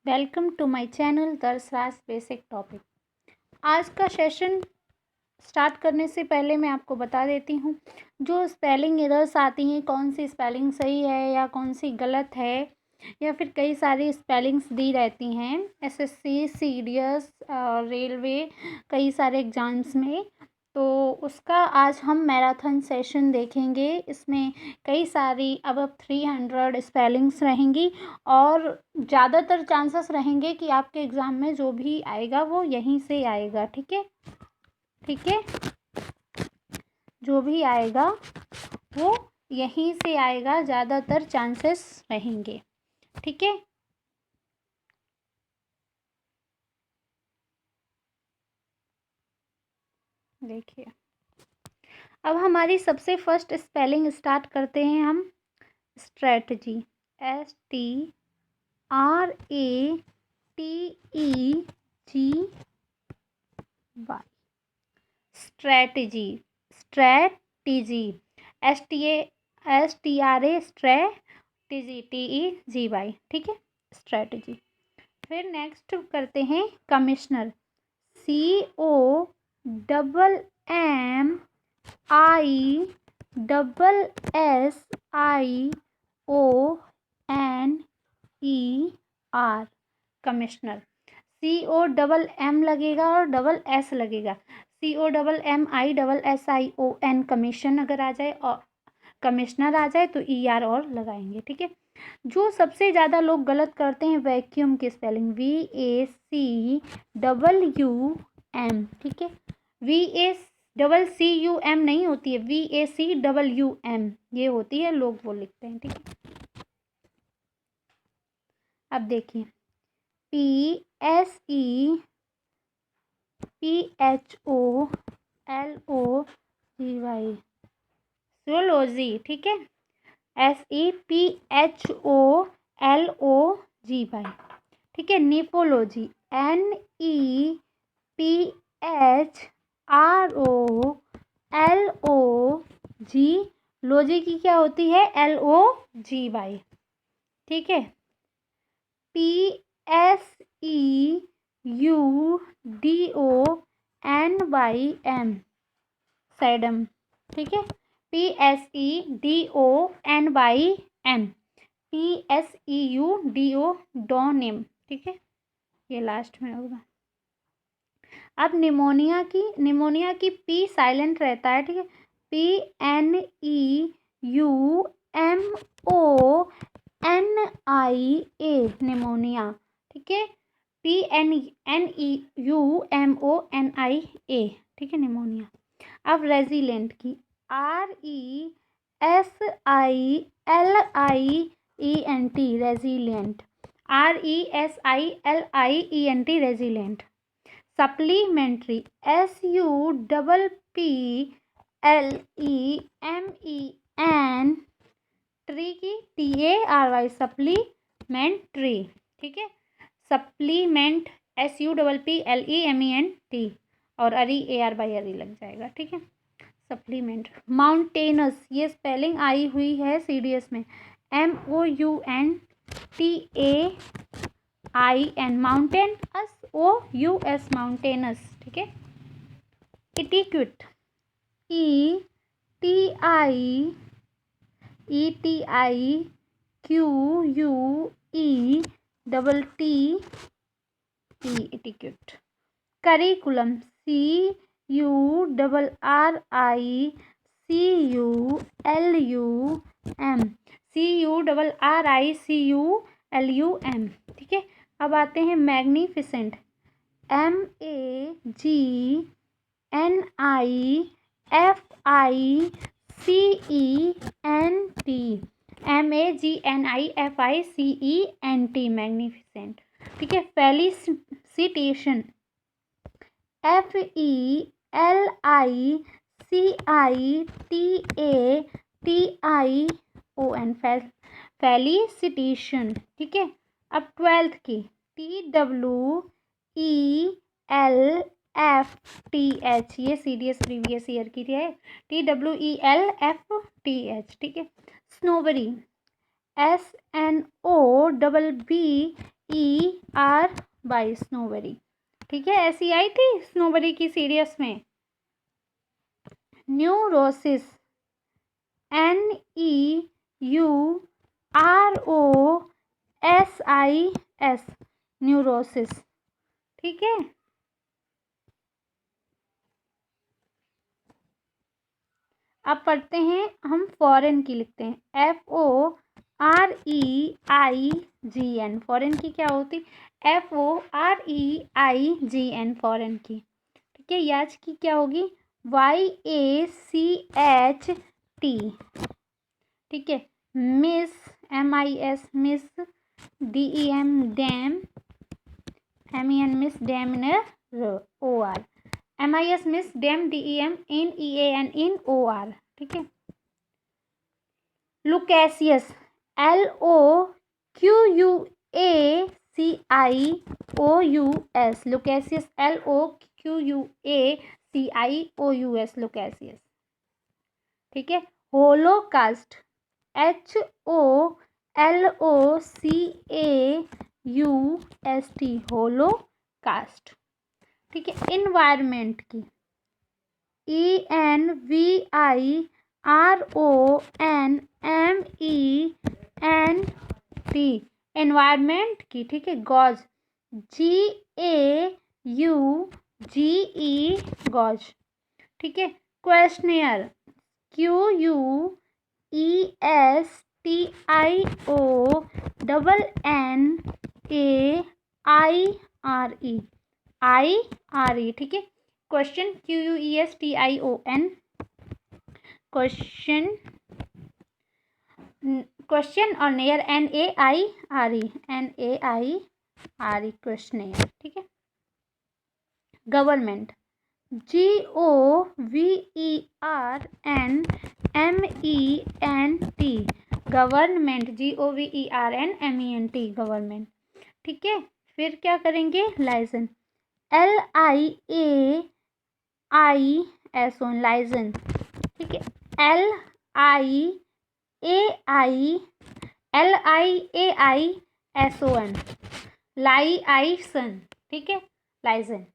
Welcome to my channel Darshraj basic topic. आज का session start करने से पहले मैं आपको बता देती हूँ, जो स्पेलिंग एरर्स आती हैं कौन सी स्पेलिंग सही है या कौन सी गलत है, या फिर कई सारी स्पेलिंग्स दी रहती हैं एसएससी, सीडीएस, रेलवे, कई सारे एग्ज़ाम्स में। तो उसका आज हम मैराथन सेशन देखेंगे। इसमें कई सारी अब 300 स्पेलिंग्स रहेंगी और ज़्यादातर चांसेस रहेंगे कि आपके एग्ज़ाम में जो भी आएगा वो यहीं से आएगा। ठीक है, ठीक है, जो भी आएगा वो यहीं से आएगा, ज़्यादातर चांसेस रहेंगे। ठीक है, देखिए अब हमारी सबसे फर्स्ट स्पेलिंग स्टार्ट करते हैं हम। Strategy, STRATEGY, strategy, strategy, STRA strategy, TEGY। ठीक है, स्ट्रेटजी। फिर नेक्स्ट करते हैं कमिश्नर, COMMISSIONER, कमिश्नर। COMM लगेगा और SS लगेगा। COMMISSION कमीशन अगर आ जाए और कमिश्नर आ जाए तो ER और लगाएंगे। ठीक है, जो सबसे ज़्यादा लोग गलत करते हैं वैक्यूम की स्पेलिंग VACWM। ठीक है, VACCUM नहीं होती है, VACWM ये होती है, लोग वो लिखते हैं। ठीक है, अब देखिए PSEPHOLOGY, सोलॉजी। ठीक है, SEPHOLOGY। ठीक है, निपोलॉजी, NEPHROLOG। लॉजी की क्या होती है? LOGY। ठीक है, PSEUDONYM, सैडम। ठीक है, PSEDONYM, PSEUDONYM। ठीक है, ये लास्ट में होगा। अब निमोनिया की P साइलेंट रहता है। ठीक है, PNEUMONIA, निमोनिया। ठीक है, PNEUMONIA। ठीक है, निमोनिया। अब रेजिलेंट की RESILIENT, resilient, RESILIENT, resilient. Supplementary, SUPPLEMEN, tree की TARY, सप्लीमेंट्री। ठीक है, सप्लीमेंट SUPPLEMENT और अरी ARY लग जाएगा। ठीक है, सप्लीमेंट। माउंटेनस, ये स्पेलिंग आई हुई है CDS में, MOUNTAIN, माउंटेन, OUS, माउंटेनस। ठीक है, इटिक्यूट, ETIQUETTE, इटिक्यूट। करिकुलम, CURRICULUM, ठीक है। अब आते हैं मैग्निफिसेंट, MAGNIFICENT, मैग्निफिसेंट। ठीक है, फेलिसिटेशन, FELICITATION, फेलिसिटेशन। ठीक है, अब 12th की TWELFTH, ये CDS प्रीवियस ईयर की है, TWELFTH। ठीक है, स्नोबरी, SNOBBERY, बाई स्नोबेरी, ठीक है, ऐसी आई थी स्नोबेरी की सीरियस में। न्यूरोसिस, NEUROSIS, न्यूरोसिस, ठीक है। अब पढ़ते हैं हम फॉरेन की, लिखते हैं FOREIGN, फॉरेन की क्या होती, FOREIGN, फॉरेन की, ठीक है। याच की क्या होगी, YACHT, ठीक है। Miss, MIS, miss, DEM, dam, MEN, miss, demeanor, OR, MIS, miss, dam, DEM, NEAN, इन, OR, ठीक है। लुकेसियस, LOQUACIOUS, लुकेसियस, LOQUACIOUS, लुकेसियस, ठीक है। होलोकास्ट, HOLOCAUST, होलोकास्ट, ठीक है। इन्वायरमेंट की ENVIRONMENT, एनवायरमेंट की, ठीक है। गॉज, GAUGE, गॉज, ठीक है। क्वेश्चनियर, QUESTIONNAIRE, ठीक है। क्वेश्चन, QUESTION, क्वेश्चन, क्वेश्चन, और नेयर NAIRE, क्वेश्चनियर, ठीक है। Government, GOVERNMENT, government, GOVERNMENT, government, ठीक है। फिर क्या करेंगे, लाइसन, LIAISON, लाइसन, ठीक है। LIAISON, लाइसन, ठीक है, लाइसन,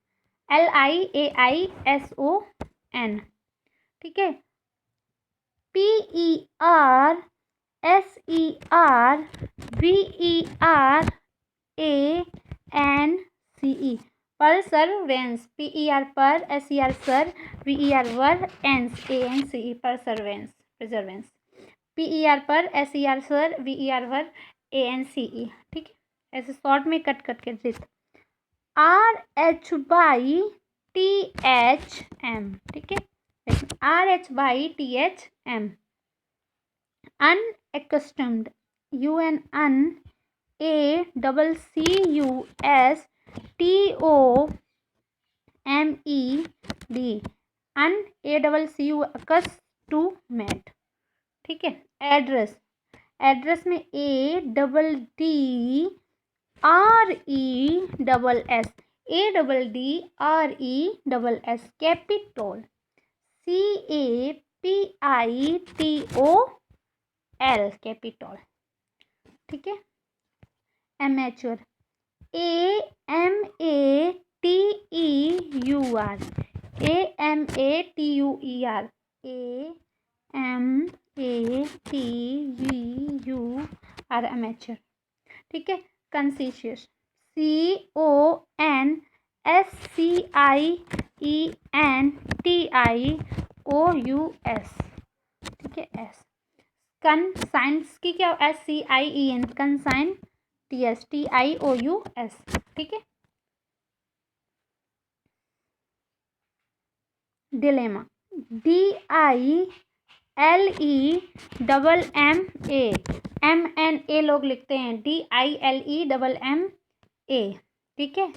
LIAISON, ठीक है। PERSERVERANCE, परसर्वेंस, PER पर, SER सर, VER वर, ANCE, परसर्वेंस, प्रिजर्वेंस, PER पर, SER सर, VER वर, ANCE, ठीक है। ऐसे शॉर्ट में कट कट के लिख, RH/THM, ठीक है, RH/THM, unaccustomed, UNACCUSTOMED, accustomed, ठीक है। एड्रेस, एड्रेस में ADDRESS, कैपिटल, CAPITOL, कैपिटल, ठीक है। एमेच्योर, AMATEUR, एमेच्योर, ठीक है। कंसिशियस, CONSCIENTIOUS, ठीक है, S। कंसाइंस की क्या, SCIEN, कंसाइन, TIOUS, ठीक है। डिलेमा, DILEMMA, लोग लिखते हैं, DILEMMA, ठीक है।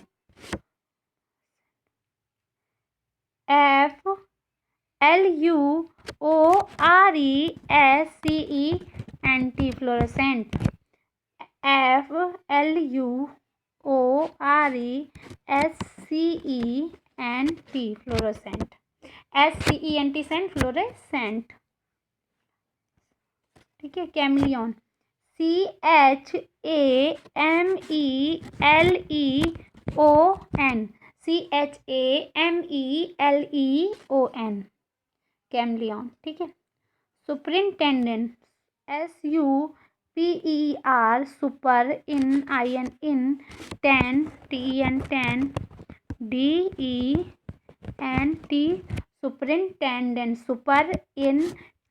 FLUORESCENT, fluorescent, FLUORESCENT, fluorescent, SCENT, Saint, fluorescent, ठीक है। कैमिलियन, CHAMELEON, CHAMELEON, कैमलियन, ठीक है। Superintendent, SUPER, super, IN, ten, TEN, ten, DENT, superintendent, super,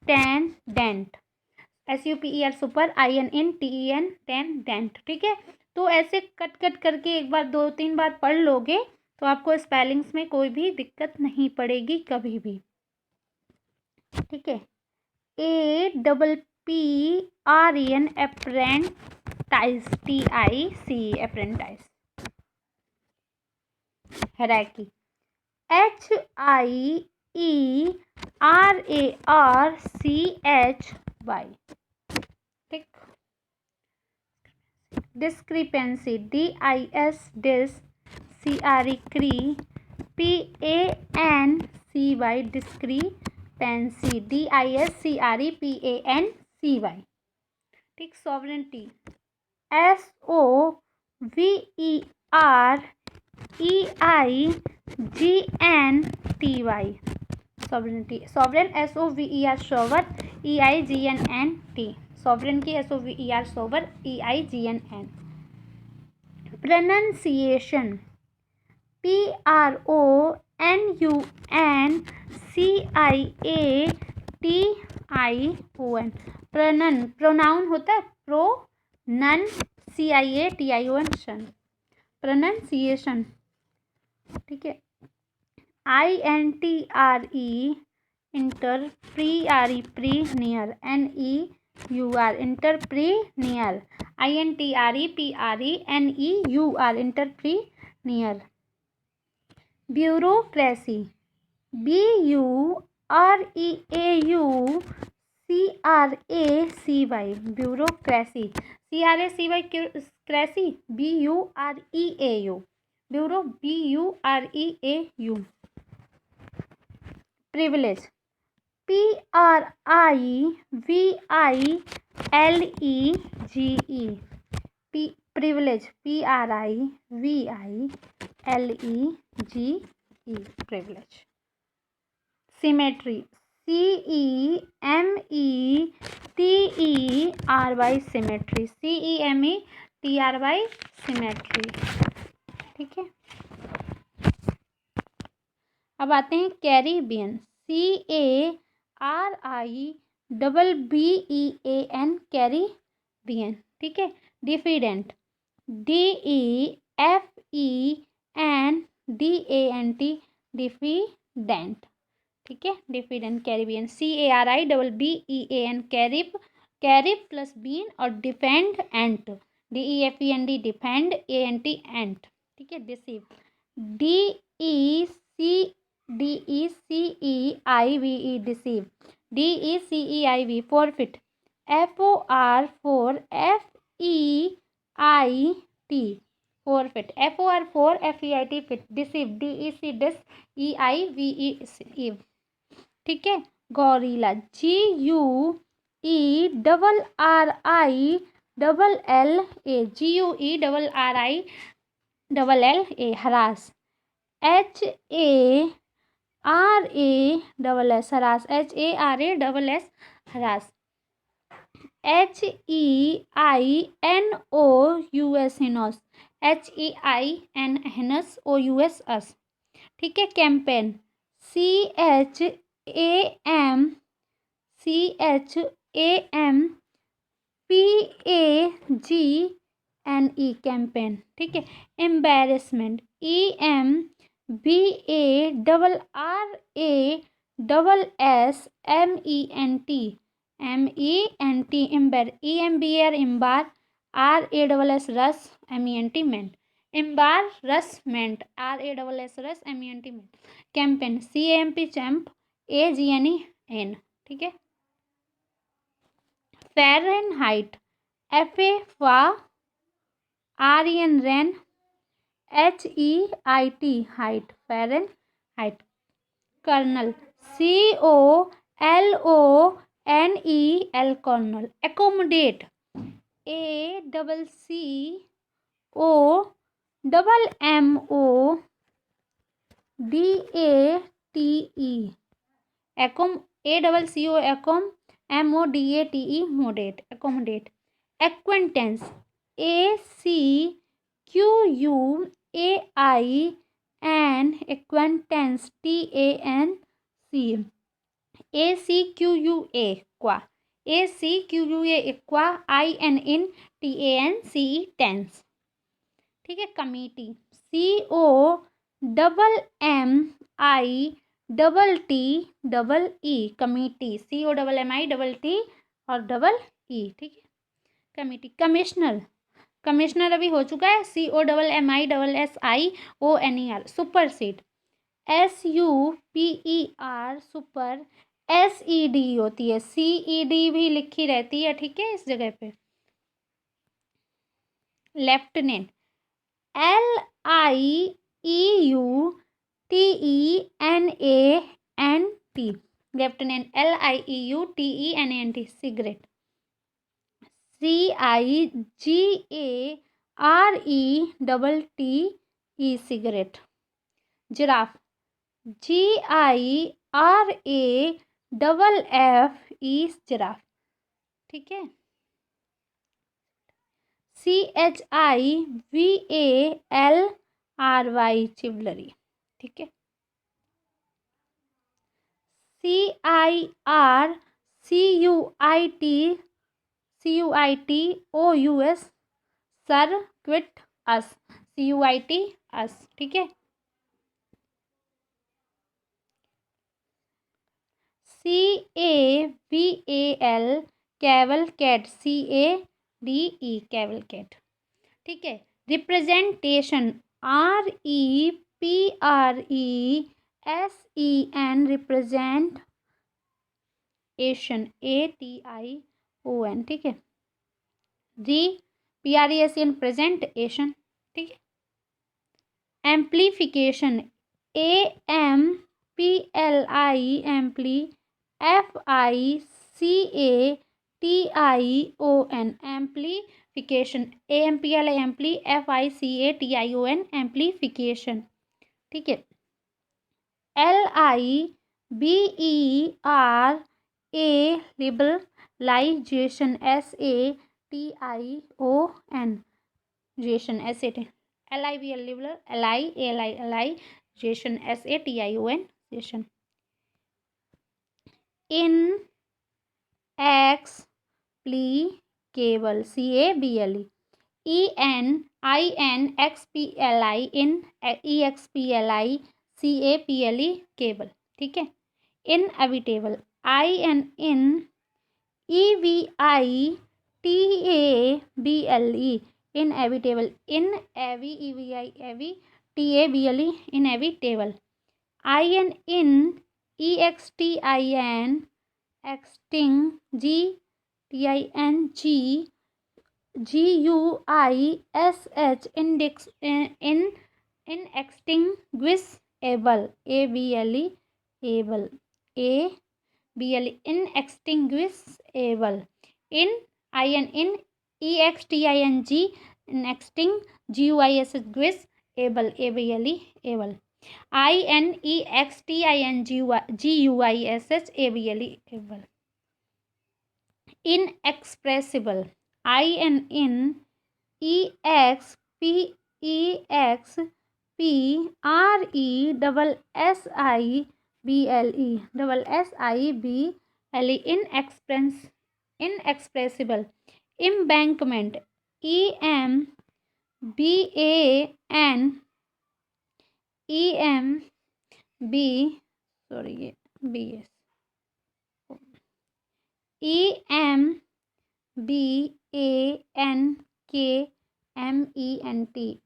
टेंडेंट, SUPER, super, IN, TEN, टेंडेंट, ठीक है। तो ऐसे कट कट करके एक बार 2-3 बार पढ़ लोगे तो आपको स्पेलिंग्स में कोई भी दिक्कत नहीं पड़ेगी कभी भी, ठीक है। APPREN, apprentice, TIC, apprentice. Hierarchy, HIERARCHY, ठीक। Discrepancy, DIS, CRE, PANCY, discrepancy, DISCREPANCY, ठीक। Sovereignty, SOVEREIGNTY, sovereignty, sovereign, SOVER, शोवर, EIGNNT, sovereign की SOVER, sober, EIGNN। Pronunciation, PRONUNCIATION, pronoun होता है, CIATION, प्रोनंसिएशन, ठीक है। INTRE, इंटरप्रीनियर, NEUR, इंटरप्रीनियर, INTREPRENEUR, इंटरप्रीनियर। Bureaucracy, BUREAUCRACY, bureaucracy, CRACY, cracy, BUREAU, bureau, BUREAU। Privilege, PRIVILEGE, privilege, PRIVILEGE, privilege. Symmetry, CEMETRY, symmetry, CEMETRY, symmetry, ठीक है। अब आते हैं कैरिबियन, CARIBBEAN, कैरिबियन, ठीक है। डिफिडेंट, DEFENDANT, डिफिडेंट, ठीक है। Diffident, Caribbean, CARIBBEAN, Carib, Carib plus bean, और defend, ant, DEFEND, defend, ANT, ant, ठीक है। Deceive, DECEIVE, deceive, DECEIV, forfeit, FOR4FEIT, forfeit, FOR4FEIT, fit, deceive, DEC, डिस, EIVE, ईव, ठीक है। Guerrilla, GUERRILLA, harass, HARASS, harass, HARASS, harass, HEINOUS, heinous, HEINOUS, ठीक है। Campaign, CHAMPAGNE, campaign, ठीक है। एम्बेरसमेंट, EMBARRASSMENT, EMBAR, एम्बार, RASS, रस, MENT, मेंट, एम्बारसमेंट, RASS, रस, MENT, मेंट। कैंपेन, CAMP, चैम्प, AGNEN, ठीक है। फ़ारेनहाइट, FA, REN, रेन, HEIT, हाइट, Fahrenheit. Colonel, COLONEL, colonel. Accommodate, ACCOMODATE एकोम ACCO एकोम MODATE मोडेट accommodate acquaintance ACQUAIN acquaintance TANC ACQUA एक्वा ININTANCE टेंस। ठीक है। कमिटी COMMITTE कमिटी COMMITTE और डबल ई। ठीक है। कमिटी कमिश्नर अभी हो चुका है COMMISSIONER supersede SUPER super SED होती है CED भी लिखी रहती है। ठीक है। इस जगह पे lieutenant LIEUTENANT lieutenant LIEUTENANT cigarette CIGARETTE cigarette giraffe GIRAFFE giraffe. ठीक है। CHIVALRY चिवलरी। ठीक है। CIRCUITOUS सर क्विट अस CUIT अस। ठीक है। CAVAL caval cat CADE caval cat. ठीक है। Representation REPRESEN representation ATION। ठीक है। PRESEN presentation. ठीक है। Amplification AMPLI एम्प्ली FICATION amplification AMPLI एम्प्ली FICATION amplification. ठीक है। LIBERA liberalisation SATION जेशन SAT LIBL liberal LIALIजेशन SATION जेशन। इनएक्सप्लीकेबल CABLE ENINXPLI इन EXPLI CAPLE केबल। ठीक है। Inevitable ININ EVITABLE inevitable INEVI EVI TABLE inevitable ININ EXTIN एक्सटिंग GTING GUISH index in extinguishable ABLE able ABLE in extinguishable in ININ EXTING in एक्सटिंग GUISH able ABLE able INEXTING GUISH ABLE able. Inexpressible ININ EXPRESSIBLE inexpressible. Embankment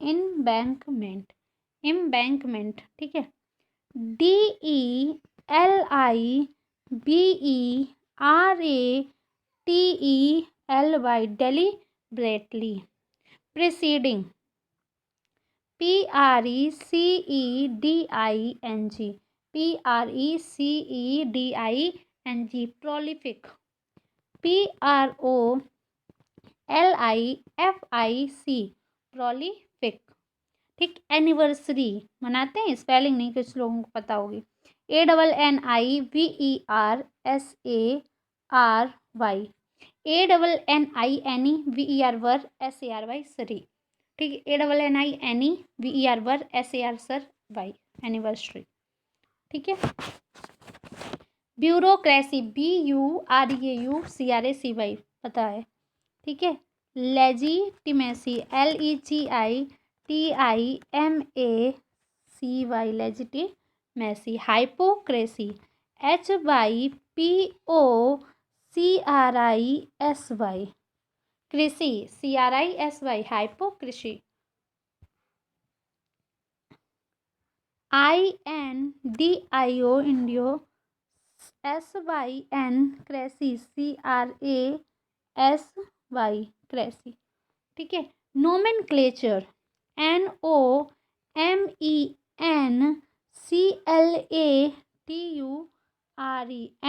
embankment embankment. ठीक है। DELIBERATELY deliberately. Preceding PRECEDING prolific PROLIFIC LIFIC, prolific. ठीक, anniversary मनाते हैं, spelling नहीं कुछ लोगों को पता होगी। ANNIVERSARY, ANNINEVERSARY सरी। ठीक है, ANNINEVERSARY एनिवर्सरी। ठीक है। ब्यूरोक्रेसी, BUREAUCRACY पता है। ठीक है। Legitimacy, LEGITIMACY, legitimacy. Hypocrisy, HYPOCRISY, कृषि, CRISY, हाइपोकृषि। INDIO, इंडियो, SYN, क्रेसी, CRASY, क्रेसी। ठीक है। नोमेनक्लेचर, NOMENCLATURE,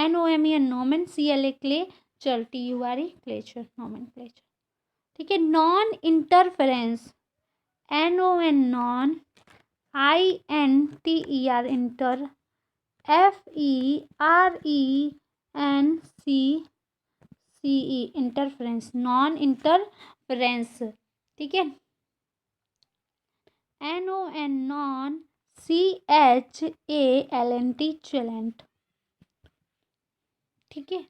NOMEN, नोमेन, CLA, क्ले, चल, TURE, क्लेचर, नोमेनक्लेचर। ठीक है। Non interference, NON, non, INTER, inter, FERENCE, interference, non interference. ठीक है। NON, नॉन, CHALNT, चैलेंट। ठीक है।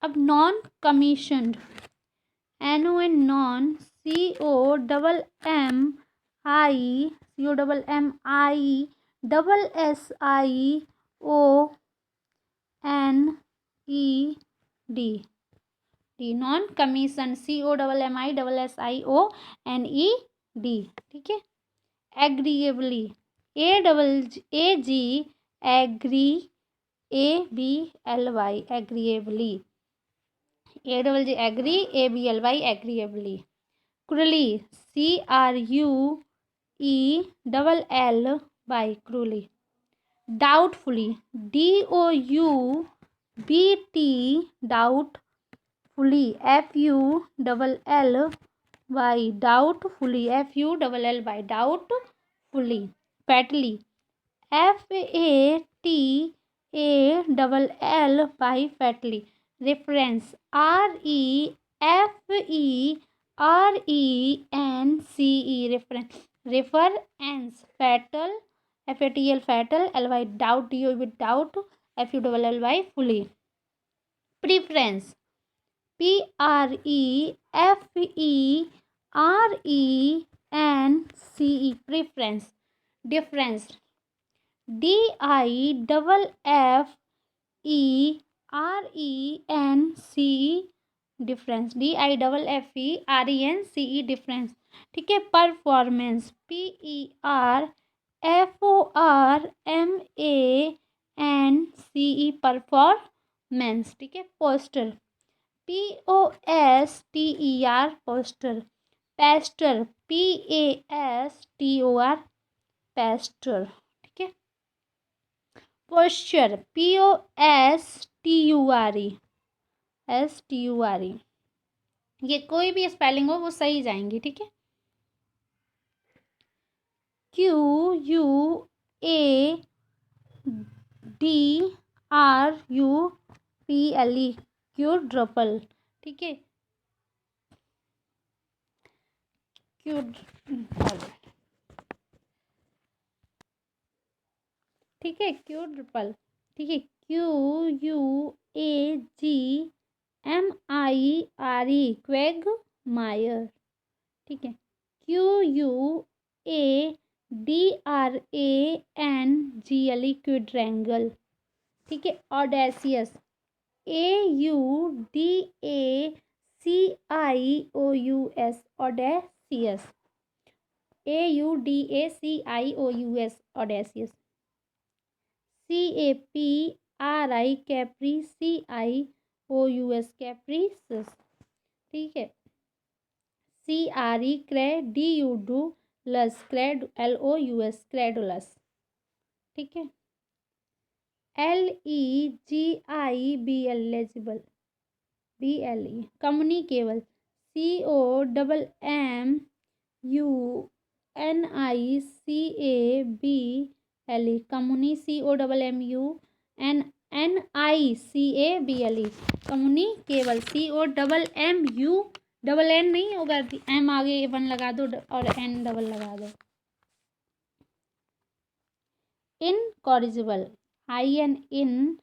अब non commissioned, NON, non, COMMISSIONED, non commission, COMMISSIONED। ठीक है। Agreeably, AG, agree, ABLY, agreeably, AG, agree, ABLY, एग्रीएबली। क्रूली, CRUELLY, cruelly. Doubtfully, DOUBT, doubtfully, FULLY, doubtfully, FULLY, doubtfully. Fatally, FATALLY, fatally. Reference, REFERENCE, reference, reference. Fatal, FATL, fatal, LY, doubt, DOUB, doubt, FULLY, fully. Preference, PREFERENCE, preference. Difference, DIFFERENCE, difference, DIFFERENCE, difference. ठीक है। Performance, PERFORMANCE, performance. ठीक है। Poster, POSTER, poster. Pastor, PASTOR, pastor. ठीक है। Posture, POSTURE, ये कोई भी spelling हो वो सही जाएंगी। ठीक है। QUADRUPLE, क्यूड्रपल। ठीक है। ठीक है। क्यूड्रपल। ठीक है। QUAGMIRE, Quagmire. ठीक है। QUADRANGLE, क्विड्रैंगल। ठीक है। ऑडेसियस, AUDACIOUS, ऑडेसियस, AUDACIOUS, ऑडेसियस। CAPRI, CAPRICIOUS, कैप्रिसस। ठीक है। CRE, CREDULUS, LOUS, credulous. ठीक है। LEGIBL, legible, Communicable, COMMUNICABLE, COMMUNICABLE, communicable, COMMU, double N नहीं होगा, एम आगे वन लगा दो और एन डबल लगा दो। Incorrigible, INCORRIGIBLE,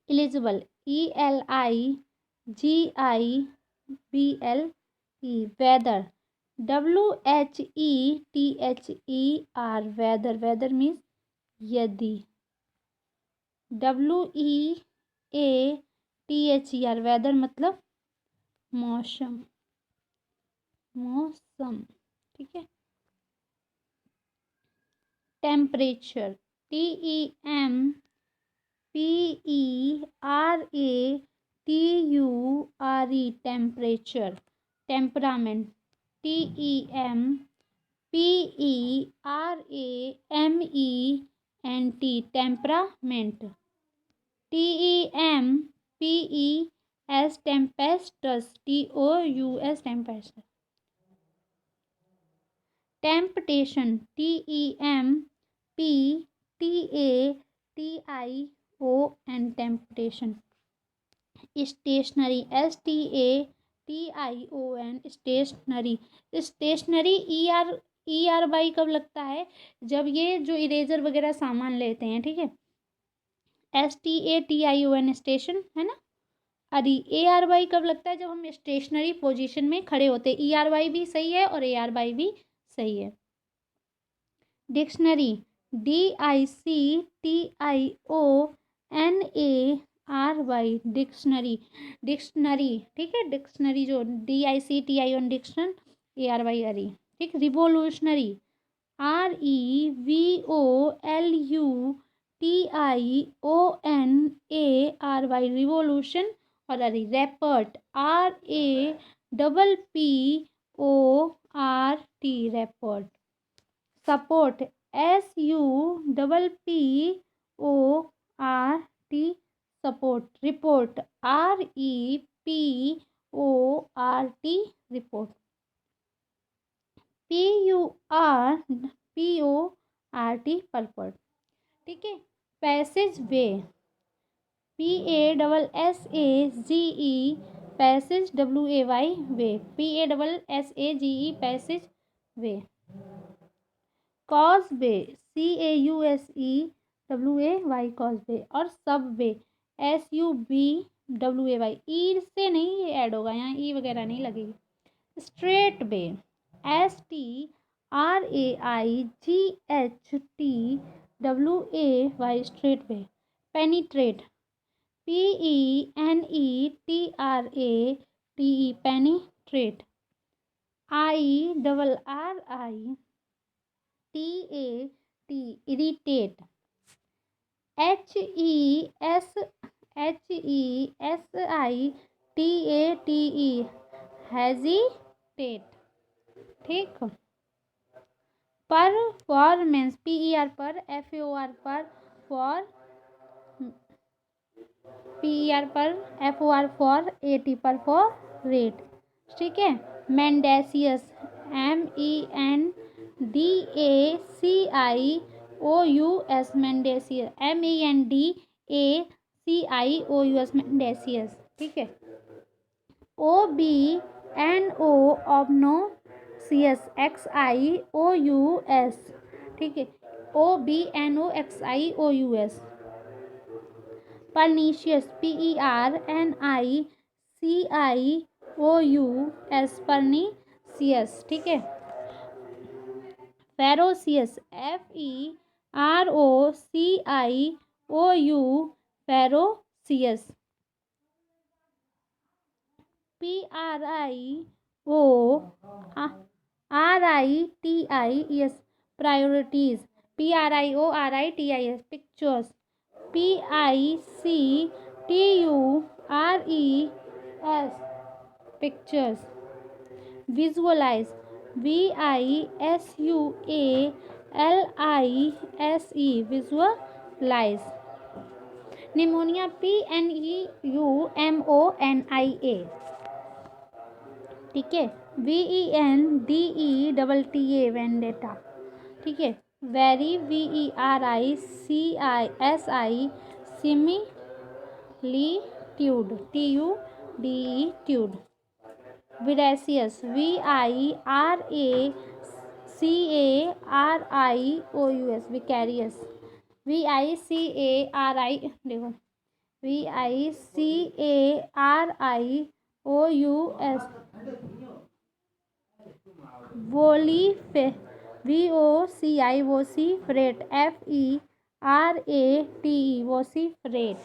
eligible, ELIGIBLE, weather, WHETHER, weather means यदि, WEATHER, weather मतलब मौसम, ठीक है। Temperature, TEMPERATURE, temperature. Temperament, TEMPERAMENT, temperament. TEMPEST, tempestuous, TOUS, tempestuous. Temptation, TEMPTATION, temptation. Stationery, STATION, stationery. Stationery ERY कब लगता है, जब ये जो इरेजर वगैरह सामान लेते हैं, ठीक है। STATION स्टेशन है ना। अरे ARY कब लगता है, जब हम स्टेशनरी पोजीशन में खड़े होते हैं। ERY भी सही है और ARY भी सही है। Dictionary, DICTIONARY, dictionary. डिक्शनरी, ठीक है। डिक्शनरी जो DICTION डिक्शन, ARY अरी, ठीक। रिवोल्यूशनरी, REVOLUTIONARY, रिवोल्यूशन और अरी। Rapport, RAPPORT, rapport. Support, SUPPORT, support. Report, REPORT, report. PURPORT, purport, ठीक है। Passageway, PASSAGE, passage, WAY, way. PASSAGE, passageway. Causeway, CAUSEWAY, causeway. और सबवे, SUBWAY, ई से नहीं ये ऐड होगा, यहाँ ई वगैरह नहीं लगेगी। Straight way, STRAIGHTWAY, straight way. Penetrate, PENETRATE, penetrate. IRRITAT, irritate. HESITATE, hesitate, ठीक। परफॉर्मेंस, PER पर, FOR पर, PER पर, FOR फॉर, AT पर फॉर रेट, ठीक है। मेंडेसियस, MENDACIOUS, मेंडेसियस, MENDACIOUS, मेंडेसियस, ठीक है। OBNO, ऑब्नोसियस, XIOUS, ठीक है। OBNO, XIOUS। Pernicious, PERNICIOUS, pernicious, ठीक है। Ferocious, FEROCIOU, ferocious. PRIORITIES, priorities. PRIORITIES, pictures. PICTURE, S pictures, visualise VISUALISE visualise, pneumonia PNEUMONIA, ठीक है, VENDETTA वेंडेटा, ठीक है, वेरी VERICISI सिमिलीट्यूड TUDE, विरेसियस VIRACARIOUS विकैरियस, VICARI देखो VICARIOUS वोलीफे वोसीफ्रेट FERATE वोसीफ्रेट,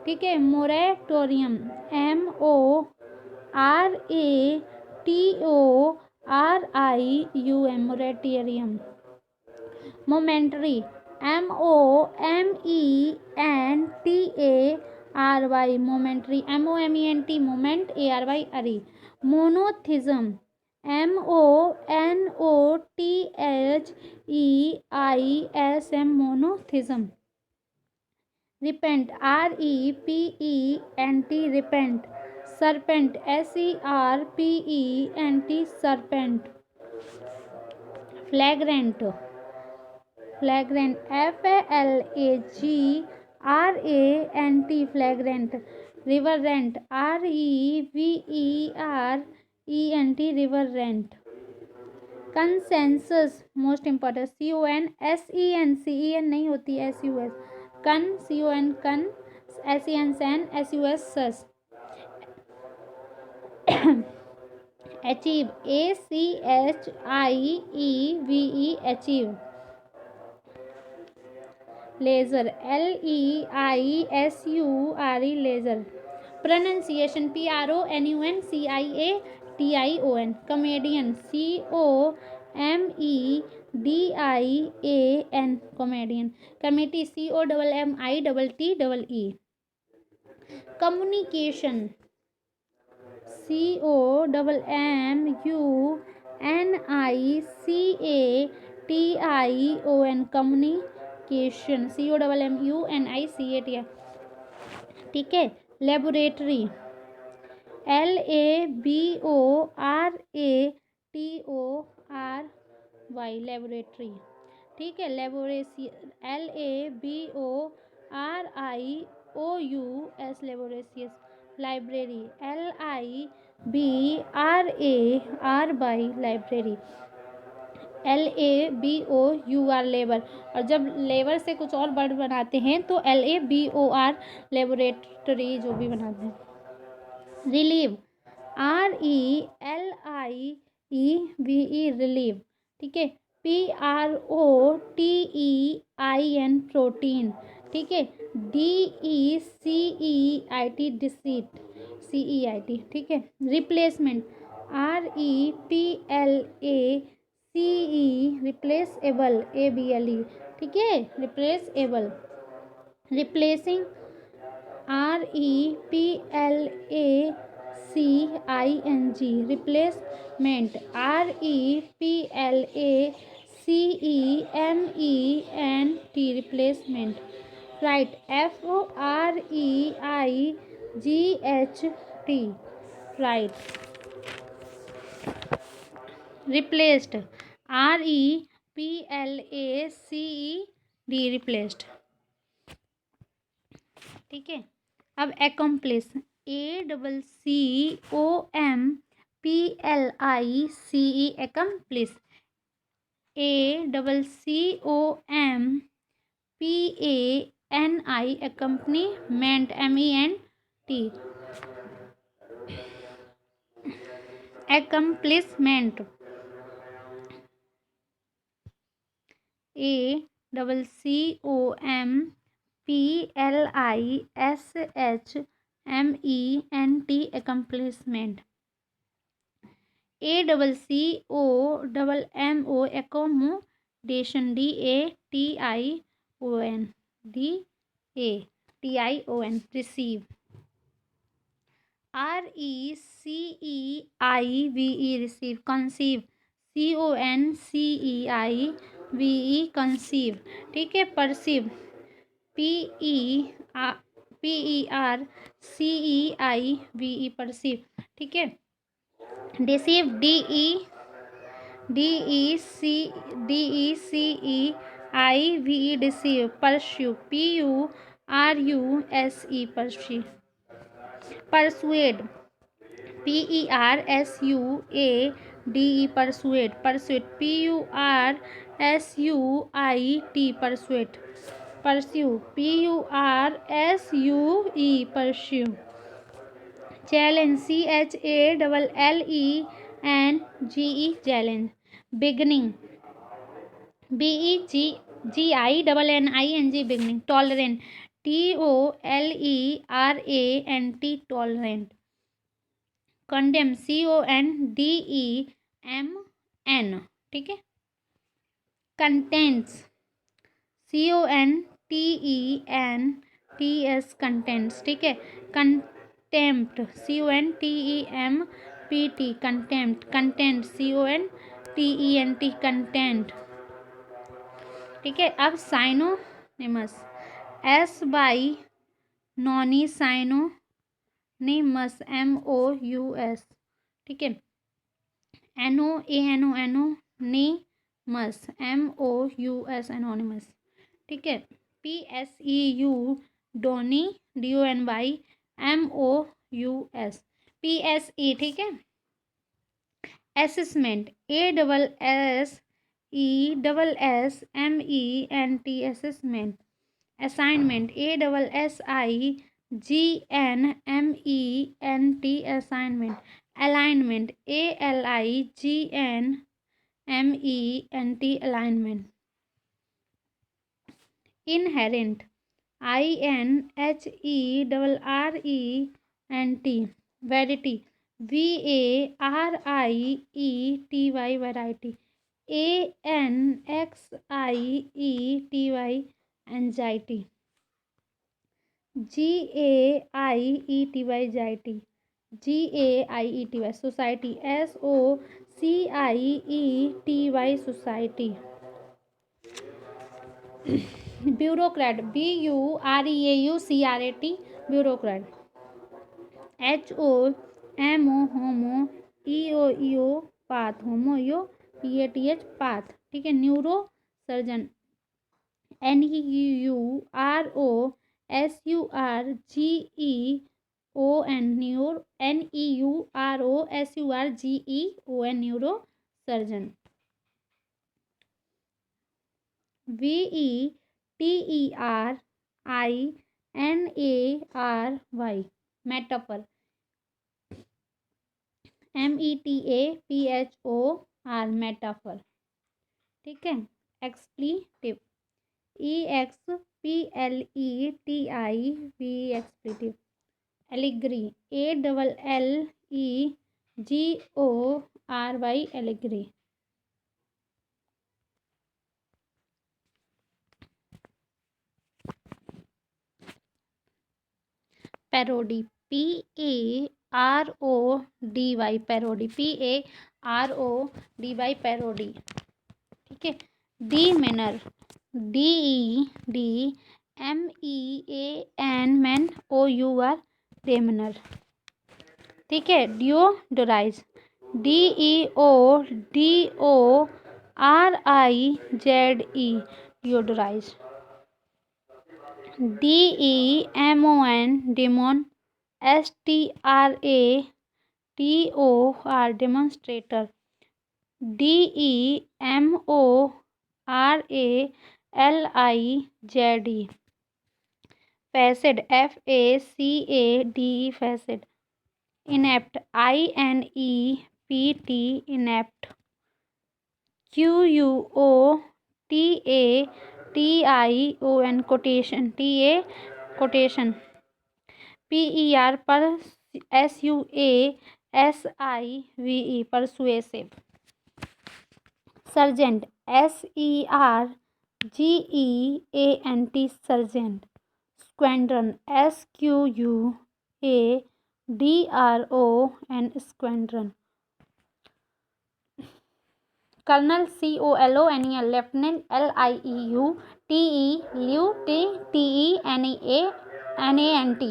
ठीक है, moratorium MORATORIUM moratorium, momentary MOMENTARY momentary MOMENT moment ARY अरी, monotheism MONOTHEISM monotheism, repent REPENT repent, serpent SERPENT serpent, flagrant FLAGRANT flagrant, reverent REVERENT रिवरेंट, consensus most important CONSEN नहीं होती SUS, CON SEN SUS, achieve ACHIEVE achieve, leisure LEISURE leisure, pronunciation PRONUNCIATION, comedian COMEDIAN comedian, committee COMMITTEE, communication COMMUNICATION communication COMMUNICATI, ठीक है, laboratory LABORATORY laboratory, ठीक है, LABORIOUS laborious, library LIBRARY library, LABOUR labour, और जब labour से कुछ और word बनाते हैं तो LABOR लेबोरेटरी जो भी बनाते हैं, रिलीव RELIEVE रिलीव, ठीक है, PROTEIN प्रोटीन, ठीक है, DECEIT डिसीट CEIT, ठीक है, रिप्लेसमेंट REPLACE रिप्लेसेबल ABLE, ठीक है, replaceable, replacing REPLACING replacement REPLACEMENT replacement, freight FREIGHT freight, replaced REPLACED replaced, ठीक है, अब accomplice ACCOMPLICE accomplice, ACCOMPANI accompaniment MENT, accomplishment ACCOMPLISHMENT accomplishment, ACCOMMO accommodation DATION receive, RECEIVE receive, conceive, CONCEIVE conceive, ठीक है। perceive, PERCEIVE perceive, ठीक है। deceive, DECEIVE deceive, pursue, PURUSE pursue, persuade, PERSUADE persuade, persuade, PURSUIT persuade, pursue, PURSUE pursue, challenge, CHALLENGE challenge, beginning, BEGINNING beginning, tolerant, TOLERANT tolerant, condemn, CONDEMN, ठीक है। contents, CONTENTS contents, ठीक है। contempt, CONTEMPT contempt, content, CONTENT content, ठीक है। अब साइनोनिमस, S by Noni साइनोनिमस, MOUS, ठीक है। Anonymous, MOUS anonymous, ठीक है। PSEU Downey, DONY MOUS, PSE, ठीक है। Assessment, ASSESSMENT assessment, assignment, ASSIGNMENT assignment, alignment, ALIGNMENT alignment, inherent, INHERRENT variety, VARIETY variety, ANXIETY anxiety, GAIETY जाइटी, GAIETY society, SOCIETY society, bureaucrat, BUREAUCRAT bureaucrat, HOMO होमो, EOEO path, होमो PATH path, ठीक है। Neuro surgeon, NEUROSURGEON NEUROSURGEON neuro surgeon, VETERINARY metaphor, METAPHOR metaphor, ठीक है। एक्सप्लीटिव, EXPLETIV expletive, allegory, ALLEGORY allegory, parody, PARODY parody, PARODY parody, ठीक है। Demeanour, DEDMEAN मैन OUR demeanour, ठीक है। Deodorise, DEODORIZE deodorise, DEMON demon, STRATOR demonstrator, DEMORALIZE facade, FACADE facade, inept, INEPT inept, QUOTATION quotation, TA quotation, PER पर SUASIVE persuasive, sergeant, SERGEANT sergeant, squadron, SQUADRON DRON squadron. Colonel COLONEL, Lieutenant LIEU TE LIEUTENANT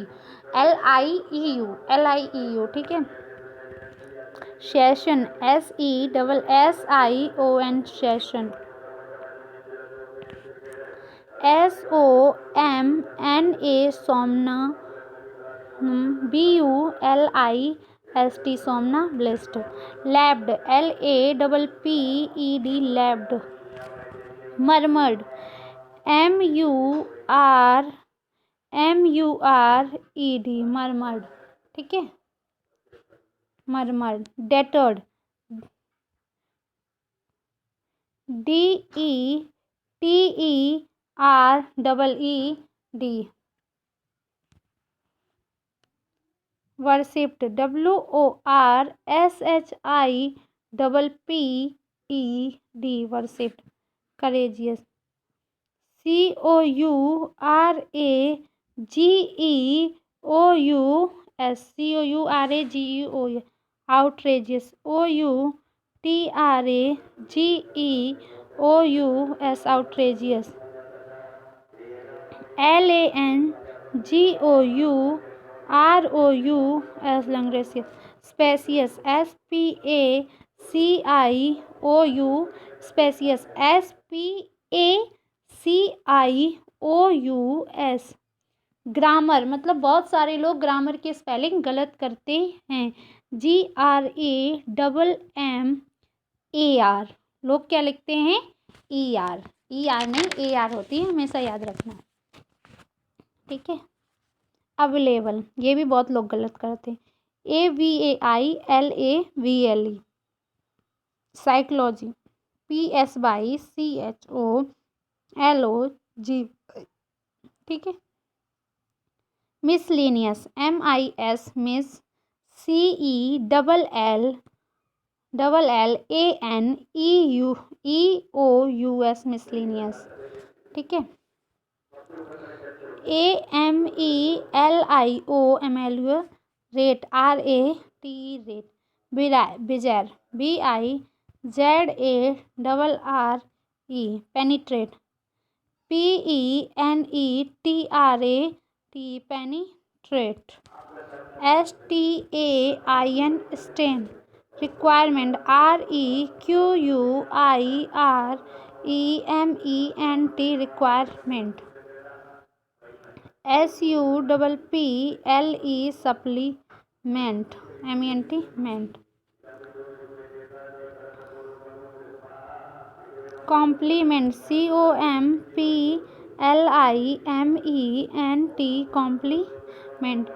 LIEU, ठीक है। Session SESSION session SOMNA सोमना BULIST सोमना blessed लैब्ड LAPPED लैब्ड murmured MURMURED murmured, ठीक है। Murmured डेटर्ड DETEREED worshipped WORSHIPPED worshipped courageous COURAGEOUS outrageous OUTRAGEOUS outrageous LANGOUROUS languorous spacious SPACIOU spacious SPACIOUS grammar मतलब बहुत सारे लोग ग्रामर की स्पेलिंग गलत करते हैं। GRAMMAR लोग क्या लिखते हैं? ER नहीं AR होती है, हमेशा याद रखना, ठीक है। अवेलेबल ये भी बहुत लोग गलत करते हैं। AVAILAVLE साइकोलॉजी PSYCHOLOG, ठीक है। मिसलेनियस MIS मिस CELLANEOUS मिसलेनियस, ठीक है। AMELIO rate RAT rate bizarre BIZARRE penetrate PENETRAT penetrate STAIN stain requirement REQUIREMENT requirement SUPPLE supplement MENT compliment COMPLIMENT compliment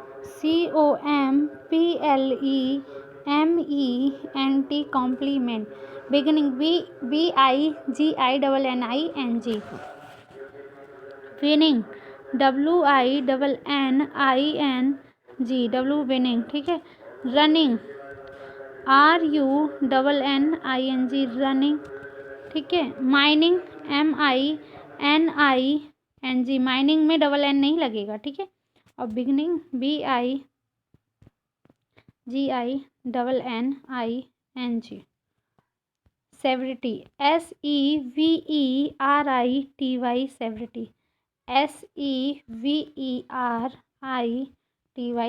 COMPLEMENT complement beginning BIGINNING winning WINNING winning, ठीक है। Running RUNNING running, ठीक है। Mining MINING mining में N नहीं लगेगा, ठीक है। और beginning BIGINNING severity SEVERITY severity SEVERITY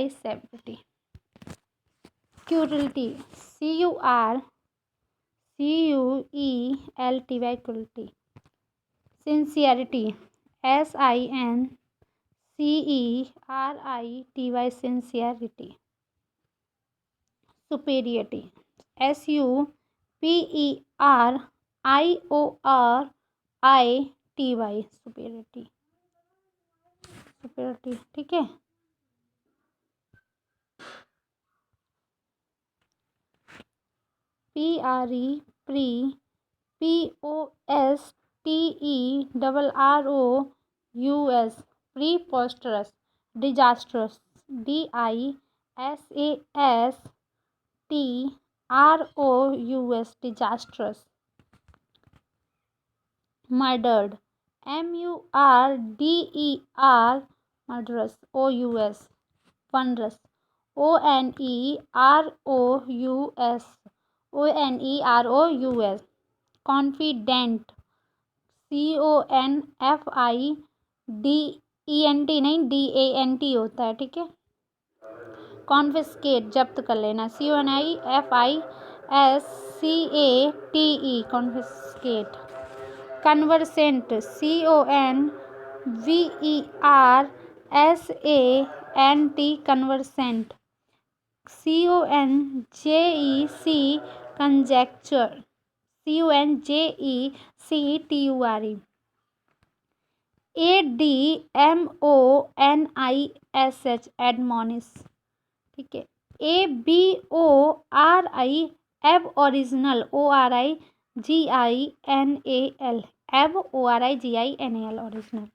severity क्यूरिटी CURCUELTY क्यूरिटी sincerity SINCERITY sincerity superiority SUPERIORITY superiority, ठीक है। PRE प्री POSTERROUS preposterous disastrous DISASTROUS disastrous murdered MURDER murderous OUS onerous ONEROUS, ONEROUS, confident, CONFIDENT, नहीं DANT होता है, ठीक है। कॉन्फिस्केट, जब्त कर लेना, CONIFISCATE, confiscate. Conversant, CONVERSANT, conversant. CONJEC, conjecture, CONJECTURE। ADMONISH, admonish, ठीक है। ABORI, एब ओरिजिनल, ORIGINAL, एब ORIGINAL, ओरिजिनल।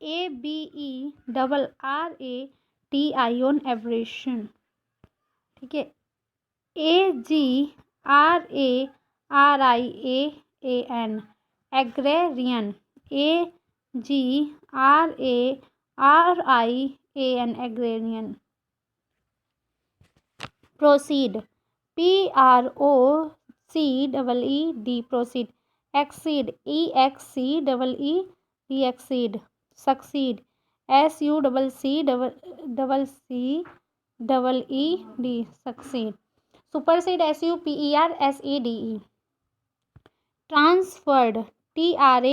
ABERRATION, एब्रेशन, ठीक है। AGRARIAN, agrarian, AGRARIAN, agrarian. Proceed, PROCEED, proceed. Exceed, EXCEED, exceed. Succeed, SUCCEED, succeed. Supersede, SUPERSEDE। Transferred, TRANSFERRED,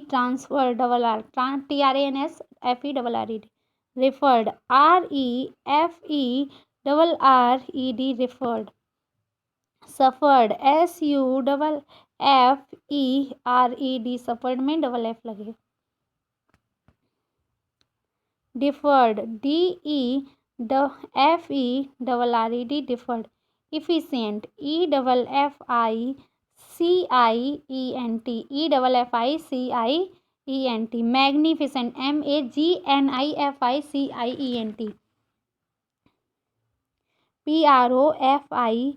transfer, TRANSFERRED। Referred, REFERRED, referred. Suffered, SUFFERED, suffered में double F लगे। Deferred, DEFERRED, deferred. Efficient, EFFICIENT, magnificent, MAGNIFICIENT। PROFICIENT,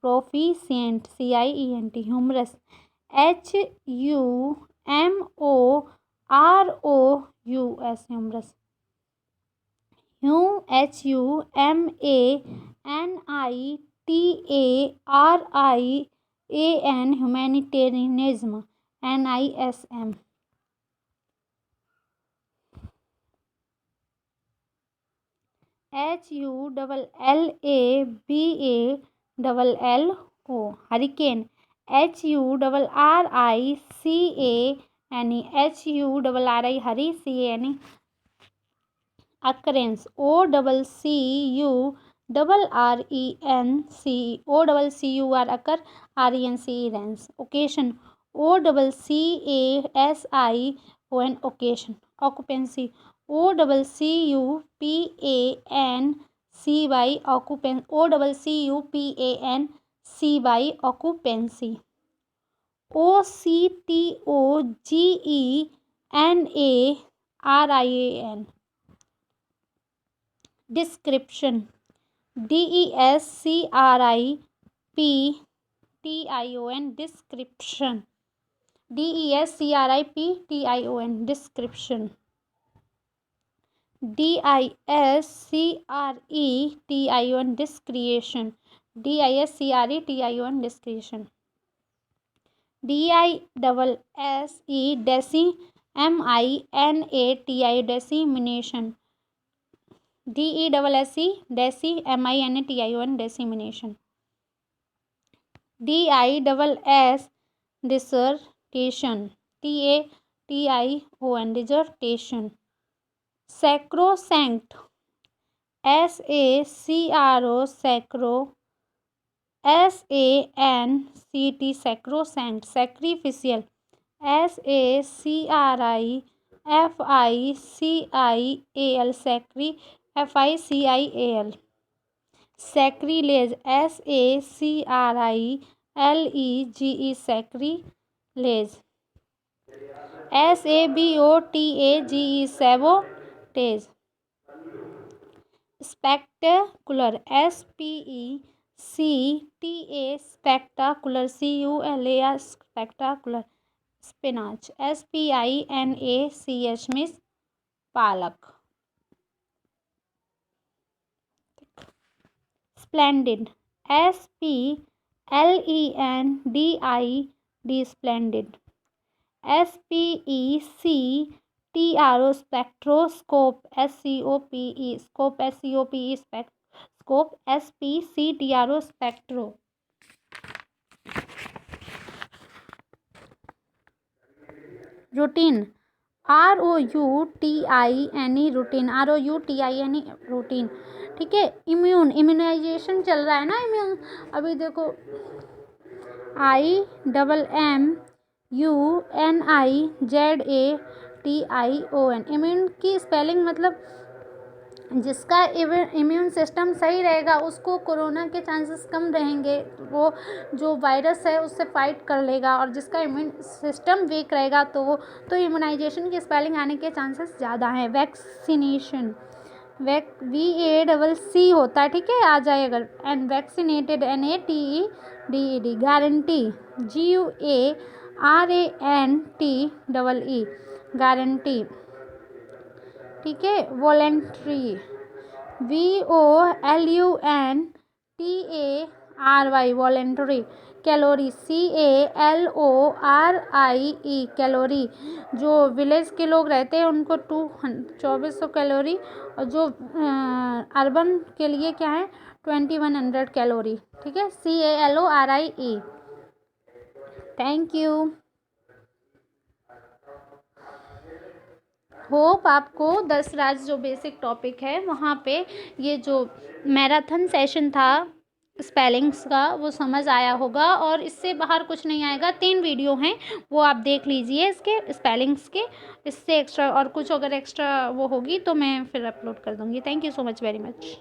proficient, CIENT। Humorous, HUMOROUS, humorous. HUMANITARIAN, humanitarianism, NISM। HULLABALLO, hurricane, HURRICANE, HURRI, हरी, CANE। Occurrence, OCCURRENCE, occur, RENCE, रेंस। Occasion, OCCASION, occasion. Occupancy, OCCUPANCY, occupancy. OCTOGENARIAN, description, DESCRIPTION, description, DESCRIPTION, description. DISCRETION, discretion, DISCRETION, discretion. DISSE, डेसी, MINATI, dissemination, DESSE, डेसी, MINATION, dissemination. DISS, dissertation, TATION, dissertation. Sacrosanct, SACRO, सैक्रो, SANCT, sacrosanct. Sacrificial, SACRIFICIAL, सैक्री, FICIAL। Sacrilege, SACRILEGE, sacrilege. SABOTAGE, sabotage. Spectacular, SPECTA, spectacular, CULAR, spectacular. Spinach, SPINACH means पालक। Splendid, SPLENDID, splendid. SPECTRO, spectroscope, SCOPE, scope, SCOPE, scope, SPCTRO, spectro. Routine, ROUTINE, routine, ROUTINE, routine. ठीक है। Immune, immunisation चल रहा है ना, immune. अभी देखो IMMUNIZATION, immune की स्पेलिंग मतलब जिसका इम्यून सिस्टम सही रहेगा उसको कोरोना के चांसेस कम रहेंगे, वो जो वायरस है उससे फाइट कर लेगा। और जिसका इम्यून सिस्टम वीक रहेगा तो इम्यूनाइजेशन की स्पेलिंग आने के चांसेस ज़्यादा हैं। वैक्सीनेशन, VACC होता है, ठीक है, आ जाए अगर। And vaccinated, NATEDED। Guarantee, GUARANTEE, guarantee. ठीक है। Voluntary, VOLUNTARY, voluntary. Calorie, CALORIE, calorie. जो विलेज के लोग रहते हैं उनको 2400 कैलोरी, और जो अर्बन के लिए क्या है 2100 कैलोरी। ठीक है। CALORIE। Thank you. होप आपको 10 राज्य जो बेसिक टॉपिक है वहाँ पे ये जो मैराथन सेशन था स्पेलिंग्स का वो समझ आया होगा, और इससे बाहर कुछ नहीं आएगा। 3 वीडियो हैं वो आप देख लीजिए इसके स्पेलिंग्स के। इससे एक्स्ट्रा और कुछ अगर एक्स्ट्रा वो होगी तो मैं फिर अपलोड कर दूँगी। Thank you so much very much.